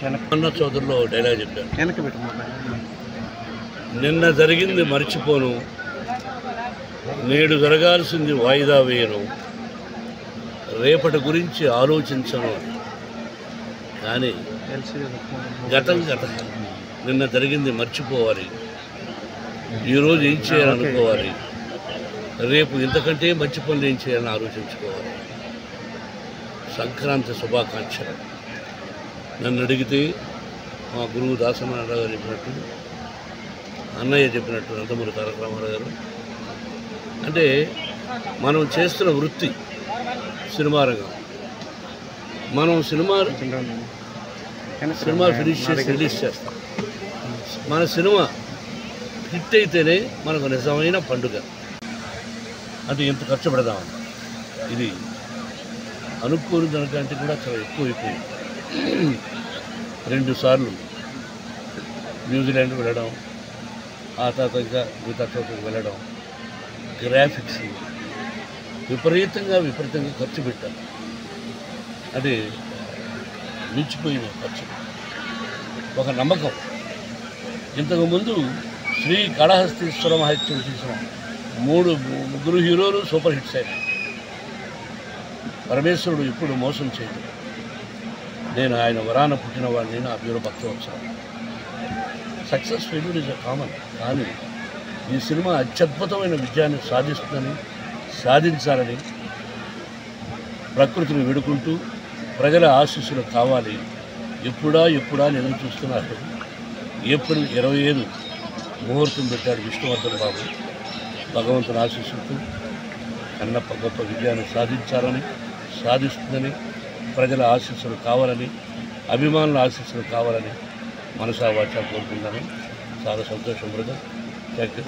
అన్న చౌదరిలో డైలాగ్ చెప్పాను. నిన్న జరిగింది మర్చిపోను, నేడు జరగాల్సింది వాయిదా వేయను, రేపటి గురించి ఆలోచించను. కానీ గతం గతం, నిన్న జరిగింది మర్చిపోవాలి, ఈరోజు ఏం చేయాలనుకోవాలి, రేపు ఇంతకంటే మంచి పనులు ఏం చేయాలని ఆలోచించుకోవాలి. సంక్రాంతి శుభాకాంక్షలు. నన్ను అడిగితే మా గురువు దాసనారాయణ గారు చెప్పినట్టు, అన్నయ్య చెప్పినట్టు, నందమూరి తారక రామారావు గారు, అంటే మనం చేస్తున్న వృత్తి సినిమా రంగం. మనం సినిమా ఫినిష్ చేసి రిలీజ్ చేస్తాం. మన సినిమా హిట్ అయితేనే మనకు నిజమైన పండుగ. అంటే ఎంత ఖర్చు పెడదామని, ఇది అనుకోని దానికంటే కూడా చాలా ఎక్కువ అయిపోయింది. 2 సార్లు న్యూజిలాండ్ వెళ్ళడం, ఆ తర్వాత ఇంకా మిగతా చోట్లకి వెళ్ళడం, గ్రాఫిక్స్ విపరీతంగా ఖర్చు పెట్టాం. అది మించిపోయిన ఖర్చు. ఒక నమ్మకం. ఇంతకుముందు శ్రీకాళహస్తీశ్వర మహత్యం తీసిన 3 హీరోలు సూపర్ హిట్స్ అయినాయి. పరమేశ్వరుడు ఇప్పుడు మోసం చేయడు. నేను ఆయన వరాన పుట్టిన వాడిని, నా పేరు Bhaktavatsalam. Success failure is common. కానీ ఈ సినిమా అత్యద్భుతమైన విజయాన్ని సాధించాలని ప్రకృతిని వేడుకుంటూ ప్రజల ఆశీస్సులు కావాలి. ఎప్పుడా నేను చూస్తున్నారు. ఏప్రిల్ 25 ముహూర్తం పెట్టాడు విష్ణువర్ధన్ బాబు. భగవంతుని ఆశీస్సులతో కన్నప్ప గొప్ప విజయాన్ని సాధిస్తుందని, ప్రజల ఆశీస్సులు కావాలని, అభిమానుల ఆశీస్సులు కావాలని మనసా వాచా కోరుకుంటాను. చాలా సంతోషం బ్రదర్. Thank you.